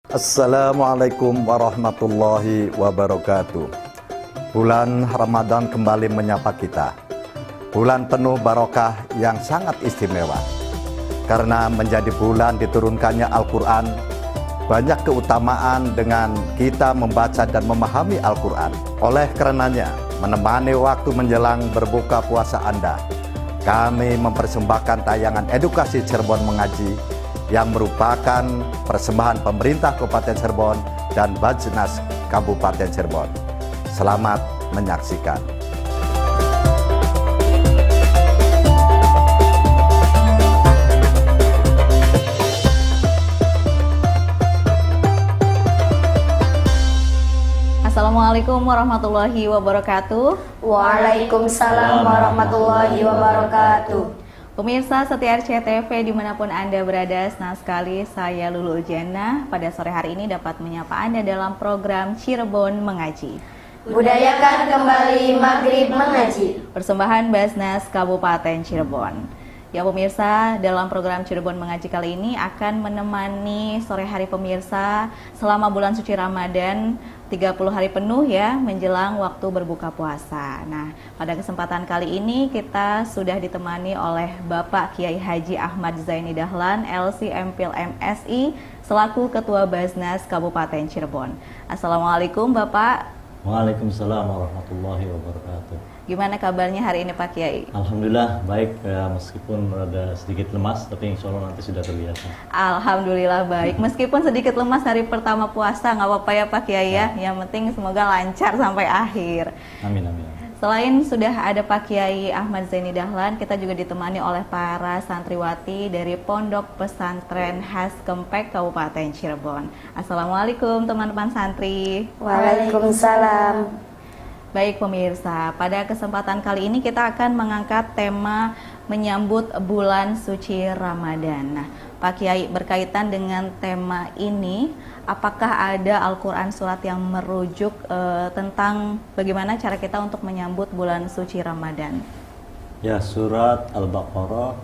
Assalamualaikum warahmatullahi wabarakatuh. Bulan Ramadan kembali menyapa kita. Bulan penuh barokah yang sangat istimewa. Karena menjadi bulan diturunkannya Al-Quran, banyak keutamaan dengan kita membaca dan memahami Al-Quran. Oleh karenanya, menemani waktu menjelang berbuka puasa Anda, kami mempersembahkan tayangan edukasi Cirebon Mengaji yang merupakan persembahan pemerintah Kabupaten Cirebon dan Bajnas Kabupaten Cirebon. Selamat menyaksikan. Assalamualaikum warahmatullahi wabarakatuh. Waalaikumsalam warahmatullahi wabarakatuh. Pemirsa setia RCTV dimanapun Anda berada, senang sekali saya Lulu Jana pada sore hari ini dapat menyapa Anda dalam program Cirebon Mengaji. Budayakan kembali Maghrib Mengaji. Persembahan Basnas Kabupaten Cirebon. Ya pemirsa, dalam program Cirebon Mengaji kali ini akan menemani sore hari pemirsa selama bulan suci Ramadan 30 hari penuh ya menjelang waktu berbuka puasa. Nah, pada kesempatan kali ini kita sudah ditemani oleh Bapak Kiai Haji Ahmad Zaini Dahlan, LC MPIL MSI, selaku Ketua Basnas Kabupaten Cirebon. Assalamualaikum Bapak. Waalaikumsalam warahmatullahi wabarakatuh. Gimana kabarnya hari ini Pak Kiai? Alhamdulillah baik, ya, meskipun ada sedikit lemas tapi insya Allah nanti sudah terbiasa. Alhamdulillah baik, meskipun sedikit lemas hari pertama puasa, nggak apa-apa ya Pak Kiai ya. Yang penting semoga lancar sampai akhir. Amin, amin. Selain sudah ada Pak Kiai Ahmad Zaini Dahlan, kita juga ditemani oleh para santriwati dari Pondok Pesantren Khas Kempek Kabupaten Cirebon. Assalamualaikum teman-teman santri. Waalaikumsalam. Baik pemirsa, pada kesempatan kali ini kita akan mengangkat tema menyambut bulan suci Ramadan. Nah, Pak Kiai, berkaitan dengan tema ini, apakah ada Al-Quran surat yang merujuk tentang bagaimana cara kita untuk menyambut bulan suci Ramadan? Ya, surat Al-Baqarah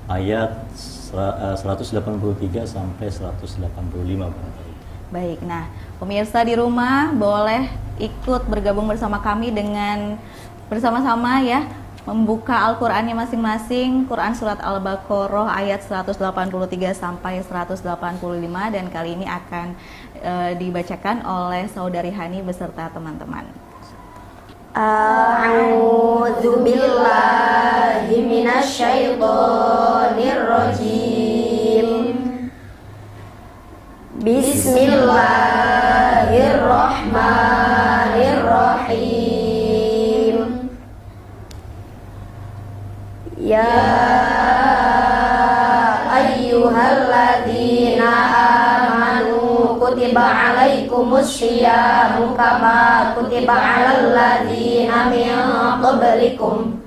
ayat 183 sampai 185. Baik, nah pemirsa di rumah boleh ikut bergabung bersama kami dengan bersama-sama ya membuka Al-Qur'annya masing-masing. Quran surat Al-Baqarah ayat 183 sampai 185 dan kali ini akan dibacakan oleh Saudari Hani beserta teman-teman. A'udzu billahi minasyaitonir rajim. Bismillahirrahmanirrahim. Ya ayyuhalladzina amanu kutiba alaikumus syiyamu kama kutiba alal ladzina min qablikum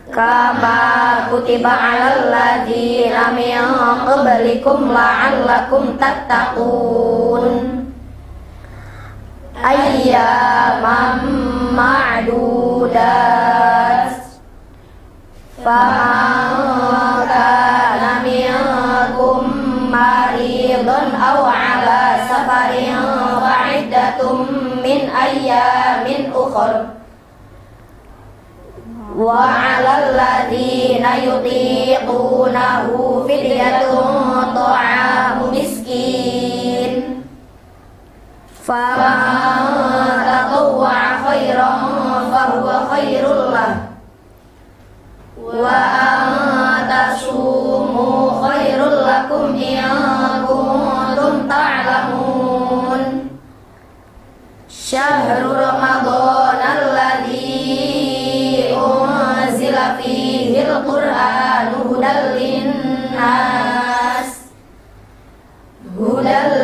kama kutiba alal ladzina min qablikum la'allakum tattaqun. Ayyaman ma'dudat. Faman kana minkum maridan aw ala safarin fa'iddatum min ayyamin ukhra. Wa 'alal ladzina yutiqunahu fidyatun ta'amu miskin. Faman tatawwa'a khairan fahuwa khairul lah. Wa an tasumu khairul lakum in kuntum ta'lamun. Syahrul Ramadan alladzi unzila fihi al-Qur'anu hudal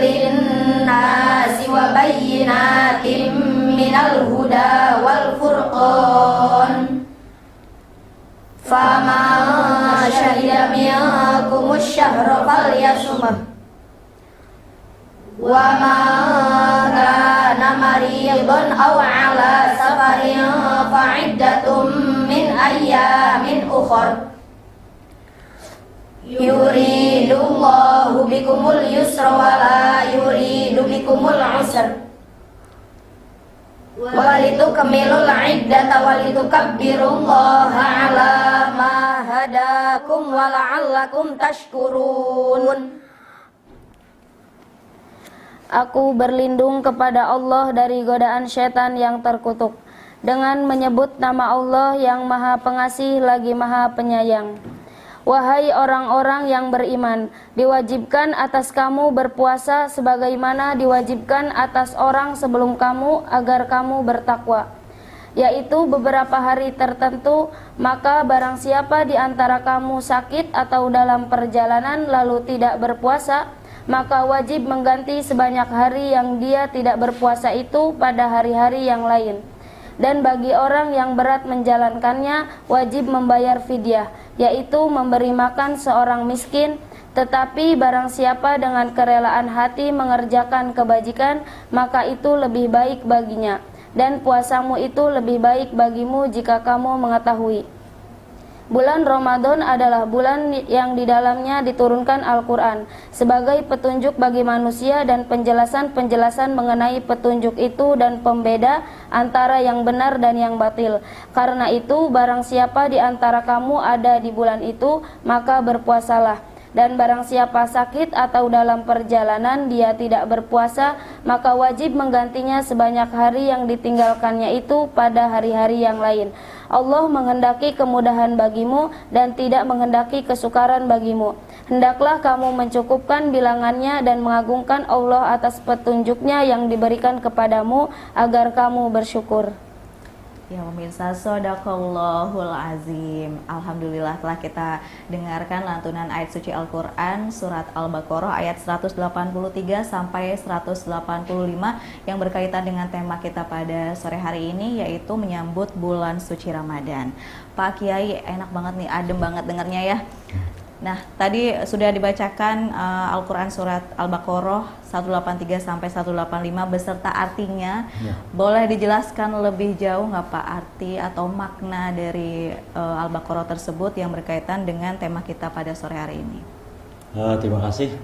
linnas wa bayyinatin minal huda wal furqan. Faman syahida minkumus syahra falyasumhu wa man kana maridan aw ala safarin fa'iddatum min ayyamin ukhra. Yuridullahu bikumul yusra wa la usr. Walitukmilul iddata walitukabbirullaha ala ma hadakum wa la'allakum tashkurun. Aku berlindung kepada Allah dari godaan syaitan yang terkutuk dengan menyebut nama Allah yang Maha Pengasih lagi Maha Penyayang. Wahai orang-orang yang beriman, diwajibkan atas kamu berpuasa sebagaimana diwajibkan atas orang sebelum kamu agar kamu bertakwa, yaitu beberapa hari tertentu. Maka barang siapa di antara kamu sakit atau dalam perjalanan lalu tidak berpuasa, maka wajib mengganti sebanyak hari yang dia tidak berpuasa itu pada hari-hari yang lain. Dan bagi orang yang berat menjalankannya, wajib membayar fidyah, yaitu memberi makan seorang miskin. Tetapi barang siapa dengan kerelaan hati mengerjakan kebajikan, maka itu lebih baik baginya, dan puasamu itu lebih baik bagimu jika kamu mengetahui. Bulan Ramadan adalah bulan yang di dalamnya diturunkan Al-Quran sebagai petunjuk bagi manusia dan penjelasan-penjelasan mengenai petunjuk itu dan pembeda antara yang benar dan yang batil. Karena itu barang siapa di antara kamu ada di bulan itu, maka berpuasalah. Dan barang siapa sakit atau dalam perjalanan dia tidak berpuasa, maka wajib menggantinya sebanyak hari yang ditinggalkannya itu pada hari-hari yang lain. Allah menghendaki kemudahan bagimu dan tidak menghendaki kesukaran bagimu. Hendaklah kamu mencukupkan bilangannya dan mengagungkan Allah atas petunjuknya yang diberikan kepadamu agar kamu bersyukur. Ya pemirsa, Shadaqallahul Azim. Alhamdulillah telah kita dengarkan lantunan ayat suci Al-Quran surat Al-Baqarah ayat 183 sampai 185 yang berkaitan dengan tema kita pada sore hari ini, yaitu menyambut bulan suci Ramadan. Pak Kiai, enak banget nih, adem banget dengarnya ya. Nah, tadi sudah dibacakan Al-Quran surat Al-Baqarah 183 sampai 185 beserta artinya. Ya. Boleh dijelaskan lebih jauh nggak Pak arti atau makna dari Al-Baqarah tersebut yang berkaitan dengan tema kita pada sore hari ini? Terima kasih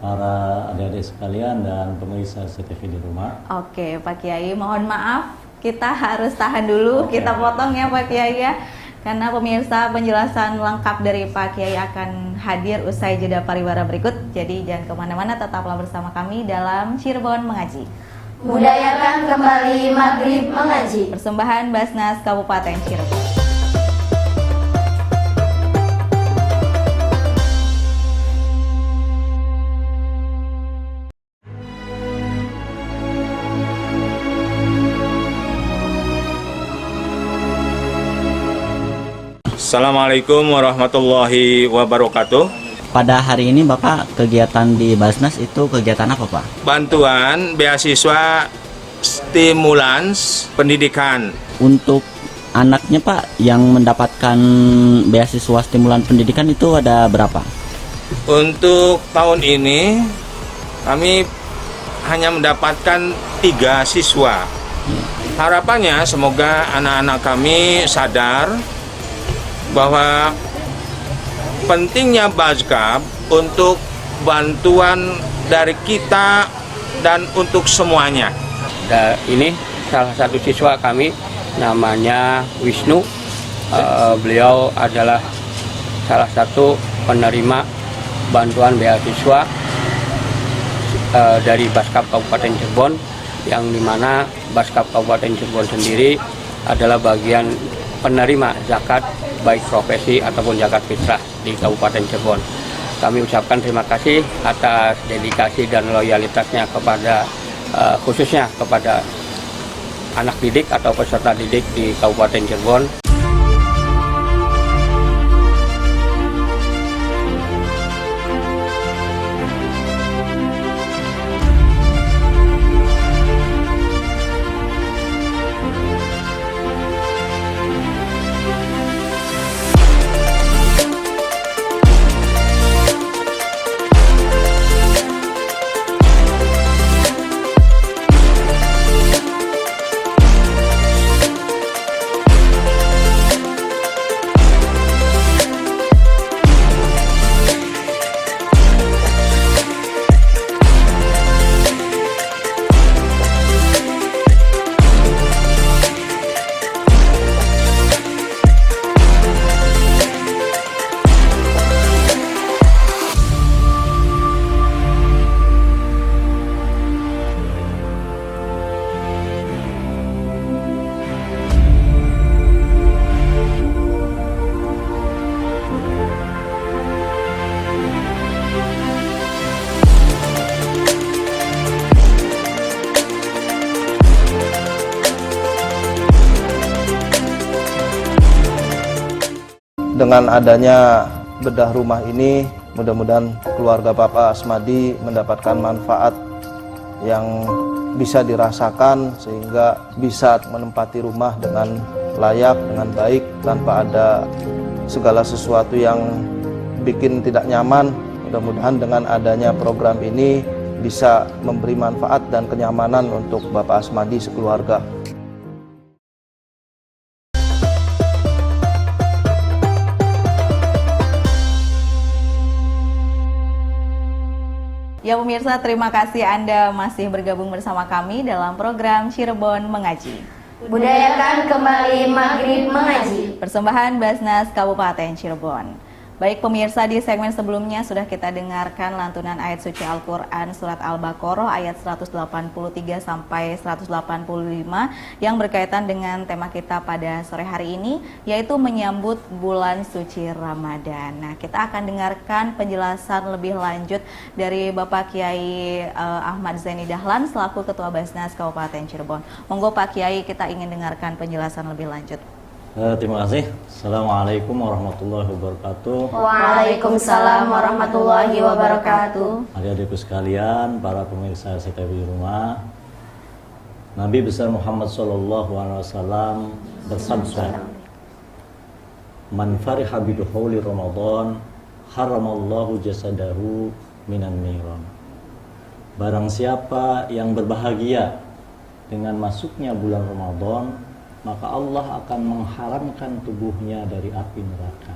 para adik-adik sekalian dan pemirsa CTV di rumah. Oke, Pak Kiai, mohon maaf kita harus tahan dulu, kita potong ya Pak Kiai ya. Karena pemirsa penjelasan lengkap dari Pak Kiai akan hadir usai jeda pariwara berikut. Jadi jangan kemana-mana, tetaplah bersama kami dalam Cirebon Mengaji. Budayakan kembali Maghrib Mengaji. Persembahan Basnas Kabupaten Cirebon. Assalamualaikum warahmatullahi wabarakatuh. Pada hari ini Bapak kegiatan di Basnas itu kegiatan apa Pak? Bantuan beasiswa stimulans pendidikan. Untuk anaknya Pak yang mendapatkan beasiswa stimulan pendidikan itu ada berapa? Untuk tahun ini kami hanya mendapatkan 3 siswa. Harapannya semoga anak-anak kami sadar bahwa pentingnya Baskap untuk bantuan dari kita dan untuk semuanya. Ini salah satu siswa kami, namanya Wisnu. Beliau adalah salah satu penerima bantuan beasiswa dari Baskap Kabupaten Cirebon, yang dimana Baskap Kabupaten Cirebon sendiri adalah bagian penerima zakat baik profesi ataupun zakat fitrah di Kabupaten Cirebon. Kami ucapkan terima kasih atas dedikasi dan loyalitasnya kepada khususnya kepada anak didik atau peserta didik di Kabupaten Cirebon. Dengan adanya bedah rumah ini, mudah-mudahan keluarga Bapak Asmadi mendapatkan manfaat yang bisa dirasakan sehingga bisa menempati rumah dengan layak, dengan baik, tanpa ada segala sesuatu yang bikin tidak nyaman. Mudah-mudahan dengan adanya program ini bisa memberi manfaat dan kenyamanan untuk Bapak Asmadi sekeluarga. Ya pemirsa, terima kasih Anda masih bergabung bersama kami dalam program Cirebon Mengaji. Budayakan kembali maghrib mengaji. Persembahan Basnas Kabupaten Cirebon. Baik pemirsa, di segmen sebelumnya sudah kita dengarkan lantunan ayat suci Al-Quran Surat Al-Baqarah ayat 183 sampai 185 yang berkaitan dengan tema kita pada sore hari ini, yaitu menyambut bulan suci Ramadan. Nah, kita akan dengarkan penjelasan lebih lanjut dari Bapak Kiai Ahmad Zaini Dahlan selaku Ketua Basnas Kabupaten Cirebon. Monggo Pak Kiai, kita ingin dengarkan penjelasan lebih lanjut. Terima kasih. Assalamualaikum warahmatullahi wabarakatuh. Waalaikumsalam warahmatullahi wabarakatuh. Adik-adikku sekalian, para pemirsa setia di rumah, Nabi besar Muhammad SAW bersabda, "Man fariha bidukhuli Ramadan, haramallahu jasadahu minan niran." Barang siapa yang berbahagia dengan masuknya bulan Ramadan, maka Allah akan mengharamkan tubuhnya dari api neraka.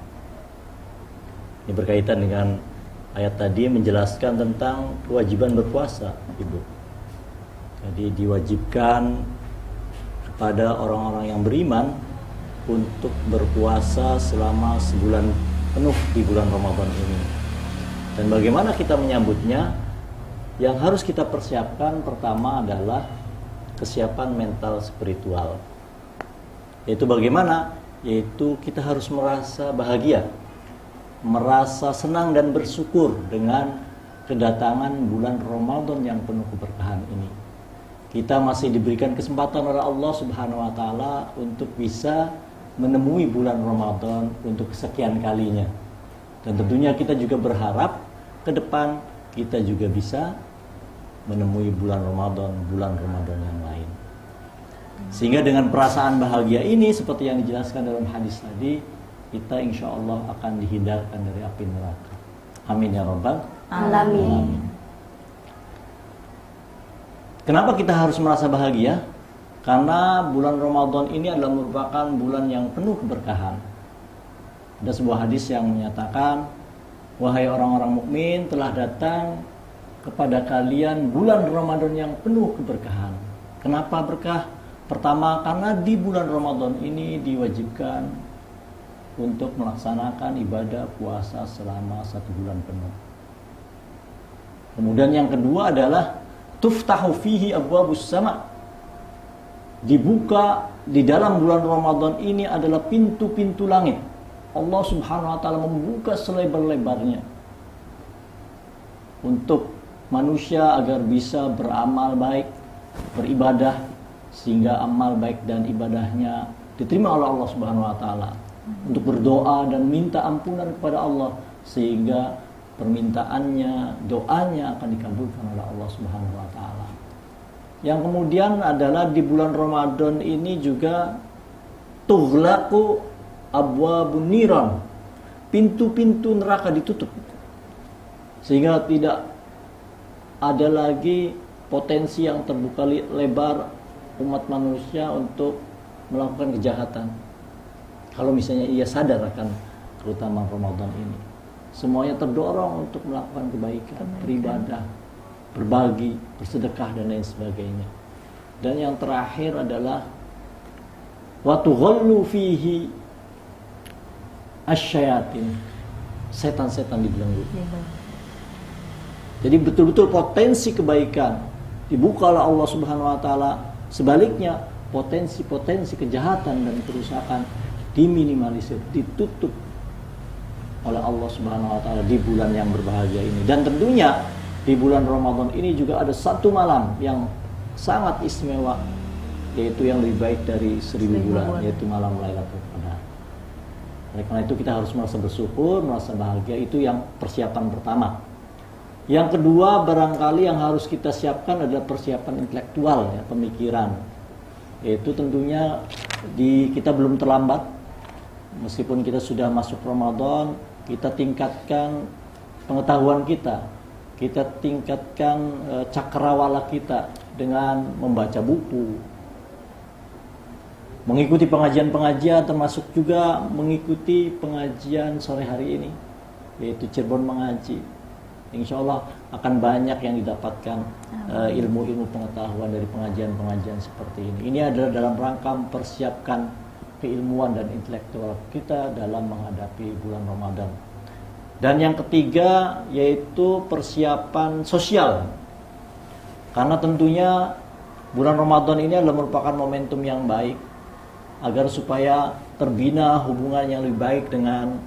Ini berkaitan dengan ayat tadi menjelaskan tentang kewajiban berpuasa, Ibu. Jadi diwajibkan kepada orang-orang yang beriman untuk berpuasa selama sebulan penuh di bulan Ramadan ini. Dan bagaimana kita menyambutnya? Yang harus kita persiapkan pertama adalah kesiapan mental spiritual. Yaitu bagaimana? Yaitu kita harus merasa bahagia, merasa senang dan bersyukur dengan kedatangan bulan Ramadan yang penuh keberkahan ini. Kita masih diberikan kesempatan oleh Allah Subhanahu wa taala untuk bisa menemui bulan Ramadan untuk kesekian kalinya. Dan tentunya kita juga berharap ke depan kita juga bisa menemui bulan Ramadan yang lain. Sehingga dengan perasaan bahagia ini, seperti yang dijelaskan dalam hadis tadi, kita insya Allah akan dihindarkan dari api neraka. Amin ya Rabbal Alamin. Kenapa kita harus merasa bahagia? Karena bulan Ramadan ini adalah merupakan bulan yang penuh keberkahan. Ada sebuah hadis yang menyatakan, "Wahai orang-orang mukmin, telah datang kepada kalian bulan Ramadan yang penuh keberkahan." Kenapa berkah? Pertama, karena di bulan Ramadan ini diwajibkan untuk melaksanakan ibadah puasa selama 1 bulan penuh. Kemudian yang kedua adalah tuftahu fihi abwabus sama. Dibuka di dalam bulan Ramadan ini adalah pintu-pintu langit. Allah Subhanahu wa taala membuka selebar-lebarnya untuk manusia agar bisa beramal baik, beribadah, sehingga amal baik dan ibadahnya diterima oleh Allah Subhanahu wa taala, untuk berdoa dan minta ampunan kepada Allah sehingga permintaannya, doanya akan dikabulkan oleh Allah Subhanahu wa taala. Yang kemudian adalah di bulan Ramadan ini juga tughlaqu abwabun niran. Pintu-pintu neraka ditutup. Sehingga tidak ada lagi potensi yang terbuka lebar umat manusia untuk melakukan kejahatan. Kalau misalnya ia sadar akan keutamaan Ramadan ini, semuanya terdorong untuk melakukan kebaikan, beribadah, berbagi, bersedekah dan lain sebagainya. Dan yang terakhir adalah wa tughallu fihi asyayatin. Setan-setan dibelenggu. Jadi betul-betul potensi kebaikan dibuka oleh Allah Subhanahu wa taala. Sebaliknya, potensi-potensi kejahatan dan kerusakan diminimalisir, ditutup oleh Allah Subhanahu wa taala di bulan yang berbahagia ini. Dan tentunya di bulan Ramadan ini juga ada satu malam yang sangat istimewa, yaitu yang lebih baik dari 1000 bulan, yaitu malam Lailatul Qadar. Oleh karena itu kita harus merasa bersyukur, merasa bahagia, itu yang persiapan pertama. Yang kedua, barangkali yang harus kita siapkan adalah persiapan intelektual, ya, pemikiran. Yaitu tentunya kita belum terlambat, meskipun kita sudah masuk Ramadan, kita tingkatkan pengetahuan kita tingkatkan cakrawala kita dengan membaca buku, mengikuti pengajian-pengajian, termasuk juga mengikuti pengajian sore hari ini, yaitu Cirebon Mengaji. Insya Allah akan banyak yang didapatkan ilmu-ilmu pengetahuan dari pengajian-pengajian seperti ini. Ini adalah dalam rangka mempersiapkan keilmuan dan intelektual kita dalam menghadapi bulan Ramadan. Dan yang ketiga yaitu persiapan sosial. Karena tentunya bulan Ramadan ini adalah merupakan momentum yang baik agar supaya terbina hubungan yang lebih baik dengan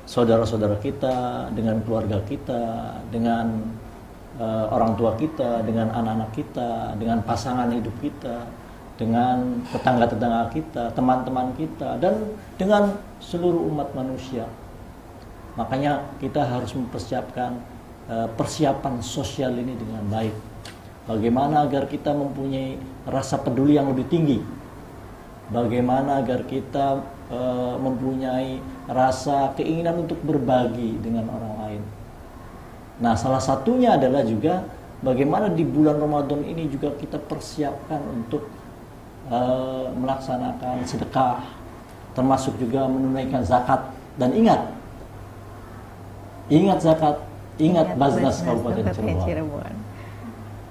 saudara-saudara kita, dengan keluarga kita, dengan orang tua kita, dengan anak-anak kita, dengan pasangan hidup kita, dengan tetangga-tetangga kita, teman-teman kita, dan dengan seluruh umat manusia. Makanya kita harus mempersiapkan persiapan sosial ini dengan baik. Bagaimana agar kita mempunyai rasa peduli yang lebih tinggi? Bagaimana agar kita mempunyai rasa keinginan untuk berbagi dengan orang lain? Nah, salah satunya adalah juga bagaimana di bulan Ramadan ini juga kita persiapkan untuk melaksanakan sedekah, termasuk juga menunaikan zakat. Dan ingat zakat, ingat Basnas Kabupaten Cirebon.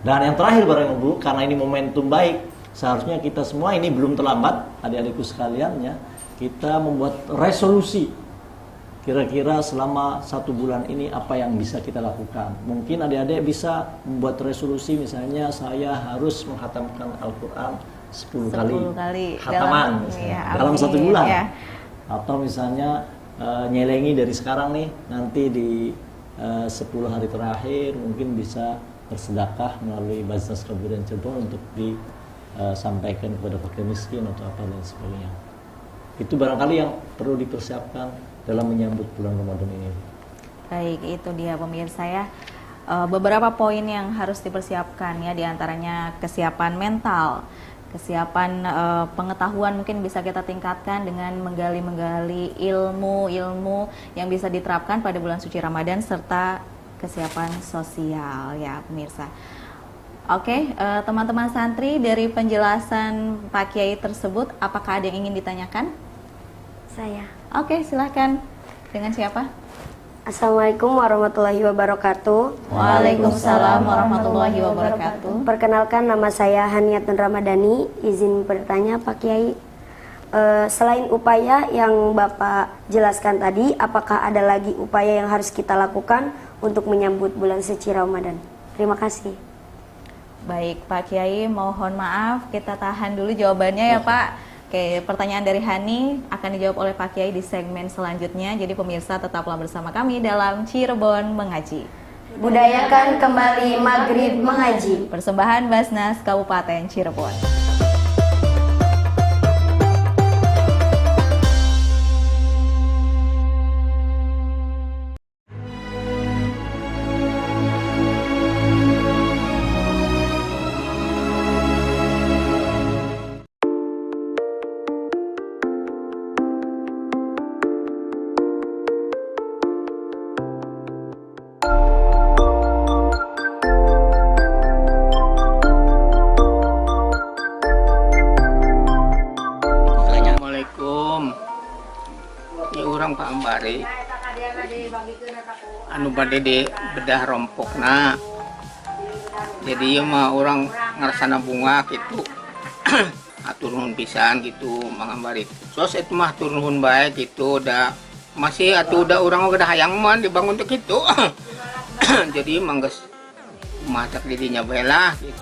Dan yang terakhir barang Ibu, karena ini momentum baik, seharusnya kita semua ini belum terlambat, adik-adikku sekalian ya, kita membuat resolusi. Kira-kira selama 1 bulan ini apa yang bisa kita lakukan? Mungkin adik-adik bisa membuat resolusi, misalnya saya harus menghatamkan Al-Quran 10 kali khataman dalam 1 bulan. Ya. Atau misalnya nyelengi dari sekarang nih, nanti di 10 hari terakhir mungkin bisa bersedekah melalui Basnas Kabupaten Cirebon untuk disampaikan kepada fakir miskin atau apa dan sebagainya. Itu barangkali yang perlu dipersiapkan dalam menyambut bulan Ramadan ini. Baik, itu dia pemirsa ya. Beberapa poin yang harus dipersiapkan ya, diantaranya kesiapan mental, kesiapan pengetahuan mungkin bisa kita tingkatkan dengan menggali ilmu-ilmu yang bisa diterapkan pada bulan suci Ramadan, serta kesiapan sosial ya pemirsa. Oke, teman-teman santri, dari penjelasan Pak Kiai tersebut, apakah ada yang ingin ditanyakan? Saya. Oke, silahkan. Dengan siapa? Assalamualaikum warahmatullahi wabarakatuh. Waalaikumsalam warahmatullahi wabarakatuh. Perkenalkan, nama saya Haniatun Ramadhani. Izin bertanya Pak Kiai, selain upaya yang Bapak jelaskan tadi, apakah ada lagi upaya yang harus kita lakukan untuk menyambut bulan suci Ramadan? Terima kasih. Baik Pak Kiai, mohon maaf kita tahan dulu jawabannya ya Pak. Oke, pertanyaan dari Hani akan dijawab oleh Pak Kiai di segmen selanjutnya. Jadi pemirsa tetaplah bersama kami dalam Cirebon Mengaji. Budayakan kembali Maghrib Mengaji. Persembahan Basnas Kabupaten Cirebon. Pak Ambari anu bade di bedah rompokna, jadi mah orang ngerasana bunga gitu. Atur nuhun pisan gitu Mang Ambari, sos itu mah atur nuhun baik gitu, udah masih atuh udah orang udah hayang man dibangun tuh gitu. Jadi mangges masak didinya bae lah gitu.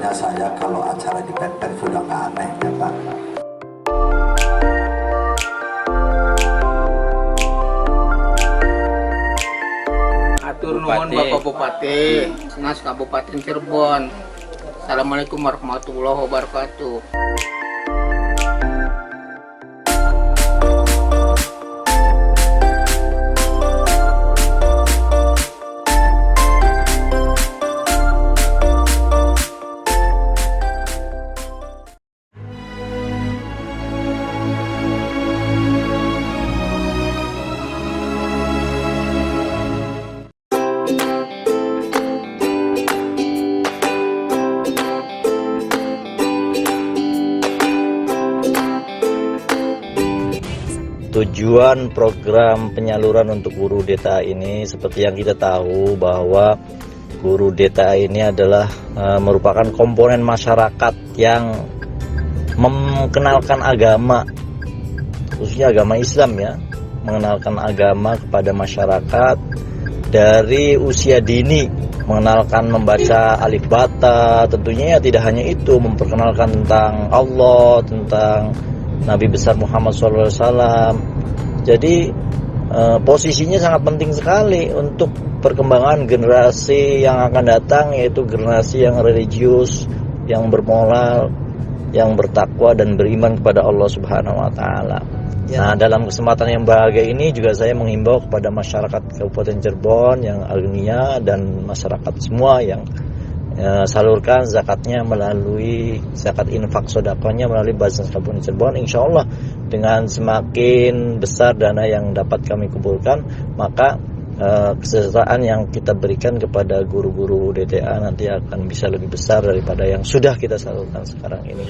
Sebetulnya saya kalau acara di pepper sudah nggak aneh ya Pak. Atur nuhun Bapak Bupati, Senas Kabupaten Cirebon. Assalamualaikum warahmatullahi wabarakatuh. Tujuan program penyaluran untuk guru DTA ini seperti yang kita tahu bahwa guru DTA ini adalah merupakan komponen masyarakat yang mengenalkan agama, khususnya agama Islam ya, mengenalkan agama kepada masyarakat dari usia dini, mengenalkan membaca alif bata, tentunya ya tidak hanya itu, memperkenalkan tentang Allah, tentang Nabi besar Muhammad SAW. Jadi posisinya sangat penting sekali untuk perkembangan generasi yang akan datang, yaitu generasi yang religius, yang bermoral, yang bertakwa dan beriman kepada Allah Subhanahu wa taala. Nah, dalam kesempatan yang bahagia ini juga saya menghimbau kepada masyarakat Kabupaten Cirebon yang alumni dan masyarakat semua yang salurkan zakatnya melalui zakat infak sodakohnya melalui Basnas Kabupaten Cirebon. Insya Allah dengan semakin besar dana yang dapat kami kumpulkan, maka kesejahteraan yang kita berikan kepada guru-guru DTA nanti akan bisa lebih besar daripada yang sudah kita salurkan sekarang ini.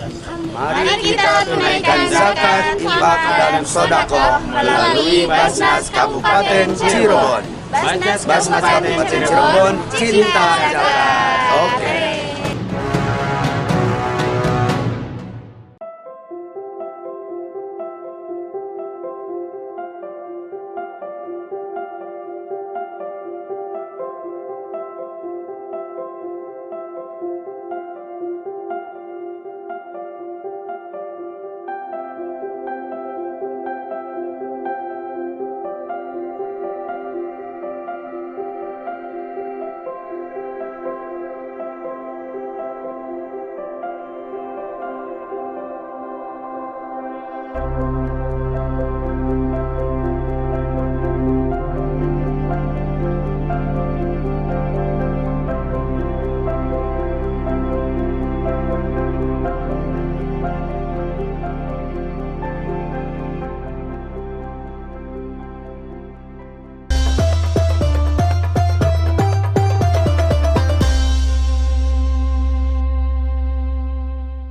Mari kita tunaikan zakat, infak, dan sodakoh melalui Basnas Kabupaten Cirebon. Basnas Kabupaten Cirebon, cinta zakat. Oke.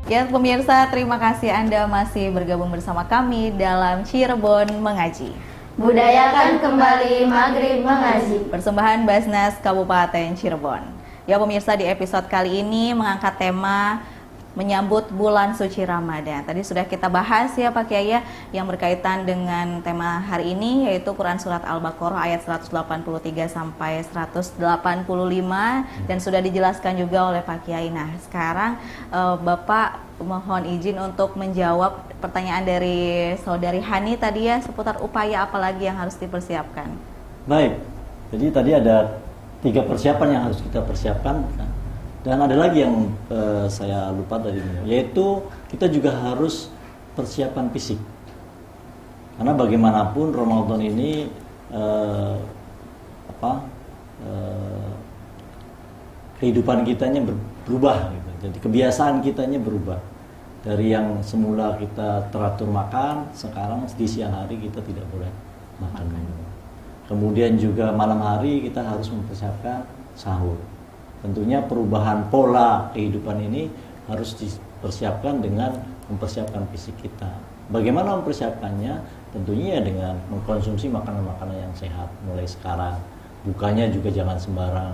Ya pemirsa, terima kasih Anda masih bergabung bersama kami dalam Cirebon Mengaji. Budayakan kembali Maghrib Mengaji. Persembahan Basnas Kabupaten Cirebon. Ya pemirsa, di episode kali ini mengangkat tema menyambut bulan suci Ramadan. Tadi sudah kita bahas ya Pak Kiai yang berkaitan dengan tema hari ini, yaitu Quran Surat Al-Baqarah ayat 183 sampai 185, dan sudah dijelaskan juga oleh Pak Kiai. Nah sekarang Bapak mohon izin untuk menjawab pertanyaan dari saudari Hani tadi ya, seputar upaya apa lagi yang harus dipersiapkan. Baik, jadi tadi ada 3 persiapan yang harus kita persiapkan. Dan ada lagi yang saya lupa tadi, yaitu kita juga harus persiapan fisik. Karena bagaimanapun Ramadan ini kehidupan kitanya berubah, gitu. Jadi kebiasaan kitanya berubah. Dari yang semula kita teratur makan, sekarang di siang hari kita tidak boleh makan minum. Kemudian juga malam hari kita harus mempersiapkan sahur. Tentunya perubahan pola kehidupan ini harus dipersiapkan dengan mempersiapkan fisik kita. Bagaimana mempersiapkannya? Tentunya dengan mengkonsumsi makanan-makanan yang sehat mulai sekarang. Bukanya juga jangan sembarang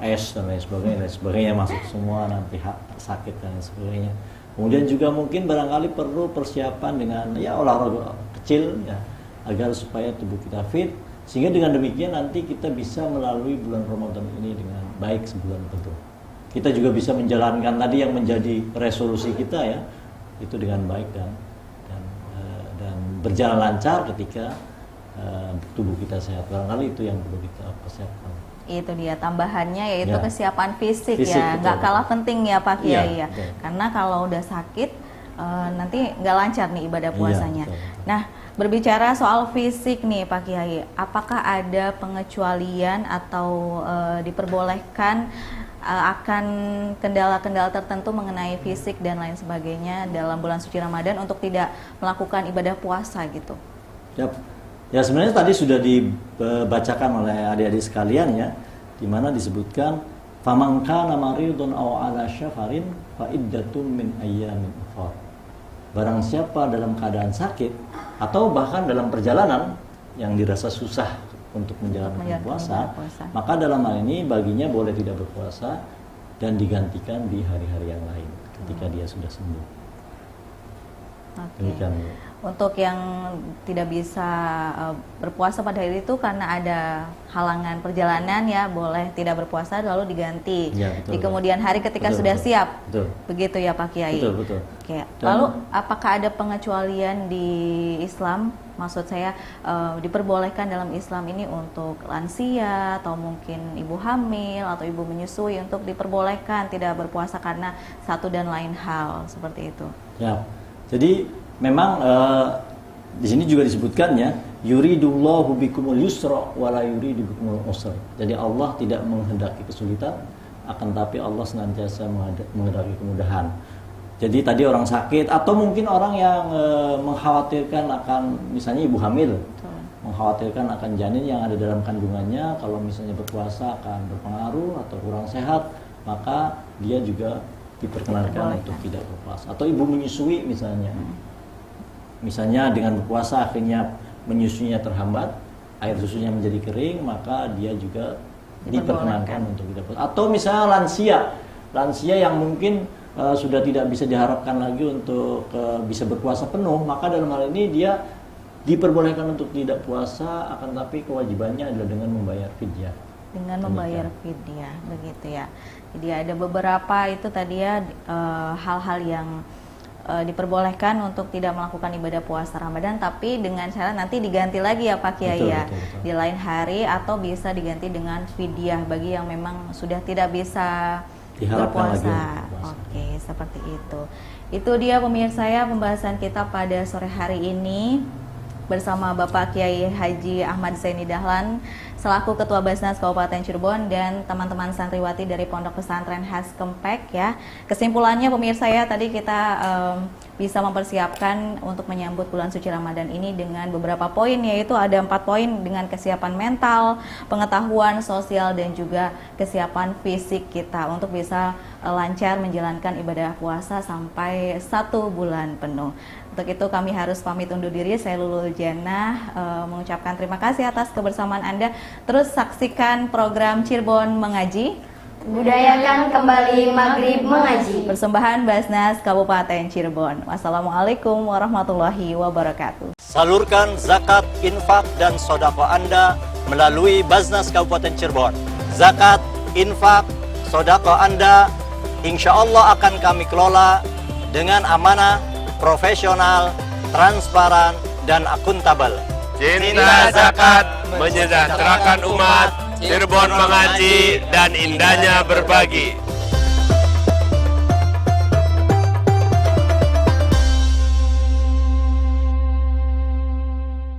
es dan lain sebagainya masuk semua, nanti sakit dan lain sebagainya. Kemudian juga mungkin barangkali perlu persiapan dengan ya olahraga kecil ya, agar supaya tubuh kita fit. Sehingga dengan demikian nanti kita bisa melalui bulan Ramadan ini dengan baik sebulan penuh. kita juga bisa menjalankan tadi yang menjadi resolusi kita ya, itu dengan baik dan berjalan lancar ketika tubuh kita sehat. Barangkali itu yang perlu kita persiapkan. Itu dia tambahannya, yaitu Ya. kesiapan fisik Fisik, ya, betul, nggak betul. kalah penting ya Pak Kiai Iya, ya. betul. Karena kalau udah sakit nanti nggak lancar nih ibadah Iya, puasanya. betul, betul. Nah, berbicara soal fisik nih Pak Kiai, apakah ada pengecualian atau diperbolehkan akan kendala-kendala tertentu mengenai fisik dan lain sebagainya dalam bulan suci Ramadan untuk tidak melakukan ibadah puasa gitu? Yap. Ya sebenarnya tadi sudah dibacakan oleh adik-adik sekalian ya, di mana disebutkan faman kana maridun aw ala syafarin fa iddatun min ayyamin ukhra. Barang siapa dalam keadaan sakit atau bahkan dalam perjalanan yang dirasa susah untuk menjalankan puasa, maka dalam hal ini baginya boleh tidak berpuasa dan digantikan di hari-hari yang lain ketika dia sudah sembuh. Oke. Demikian. Untuk yang tidak bisa berpuasa pada hari itu karena ada halangan perjalanan ya, boleh tidak berpuasa lalu diganti Ya, betul, di betul. kemudian hari ketika Betul, sudah betul. siap. Betul. Begitu ya Pak Kiai. Betul, betul. Oke. Dan- Lalu apakah ada pengecualian di Islam? Maksud saya diperbolehkan dalam Islam ini untuk lansia atau mungkin ibu hamil atau ibu menyusui untuk diperbolehkan tidak berpuasa karena satu dan lain hal seperti itu. Ya, jadi memang di sini juga disebutkan ya, yuridullahu bikumul yusra wa la yuridu bikumul usra. Jadi Allah tidak menghendaki kesulitan, akan tapi Allah senantiasa menghendaki kemudahan. Jadi tadi orang sakit atau mungkin orang yang mengkhawatirkan akan misalnya ibu hamil, mengkhawatirkan akan janin yang ada dalam kandungannya, kalau misalnya berpuasa akan berpengaruh atau kurang sehat, maka dia juga diperkenankan untuk tidak berpuasa. Atau ibu menyusui misalnya dengan berpuasa akhirnya menyusunya terhambat, air susunya menjadi kering, maka dia juga diperkenankan untuk tidak berpuasa. Atau misalnya lansia yang mungkin sudah tidak bisa diharapkan lagi untuk bisa berpuasa penuh, maka dalam hal ini dia diperbolehkan untuk tidak puasa, akan tapi kewajibannya adalah dengan membayar fidyah. Dengan membayar fidyah, begitu ya. Jadi ada beberapa itu tadi ya hal-hal yang diperbolehkan untuk tidak melakukan ibadah puasa Ramadan, tapi dengan syarat nanti diganti lagi ya Pak Kiai ya, di lain hari atau bisa diganti dengan fidyah bagi yang memang sudah tidak bisa Diharapkan berpuasa. lagi Oke, seperti itu. Itu dia pemirsa ya pembahasan kita pada sore hari ini bersama Bapak Kiai Haji Ahmad Zaini Dahlan selaku Ketua Basnas Kabupaten Cirebon dan teman-teman santriwati dari Pondok Pesantren Has Kempek ya. Kesimpulannya pemirsa ya, tadi kita bisa mempersiapkan untuk menyambut bulan suci Ramadan ini dengan beberapa poin, yaitu ada 4 poin dengan kesiapan mental, pengetahuan sosial dan juga kesiapan fisik kita untuk bisa lancar menjalankan ibadah puasa sampai 1 bulan penuh. Untuk itu kami harus pamit undur diri. Saya Lulul Jannah mengucapkan terima kasih atas kebersamaan Anda. Terus saksikan program Cirebon Mengaji. Budayakan kembali Maghrib Mengaji. Persembahan Basnas Kabupaten Cirebon. Wassalamualaikum warahmatullahi wabarakatuh. Salurkan zakat, infak, dan sodako Anda melalui Basnas Kabupaten Cirebon. Zakat, infak, sodako Anda insya Allah akan kami kelola dengan amanah, profesional, transparan, dan akuntabel. Cinta zakat menyejahterakan umat, Cirebon mengaji dan indahnya berbagi.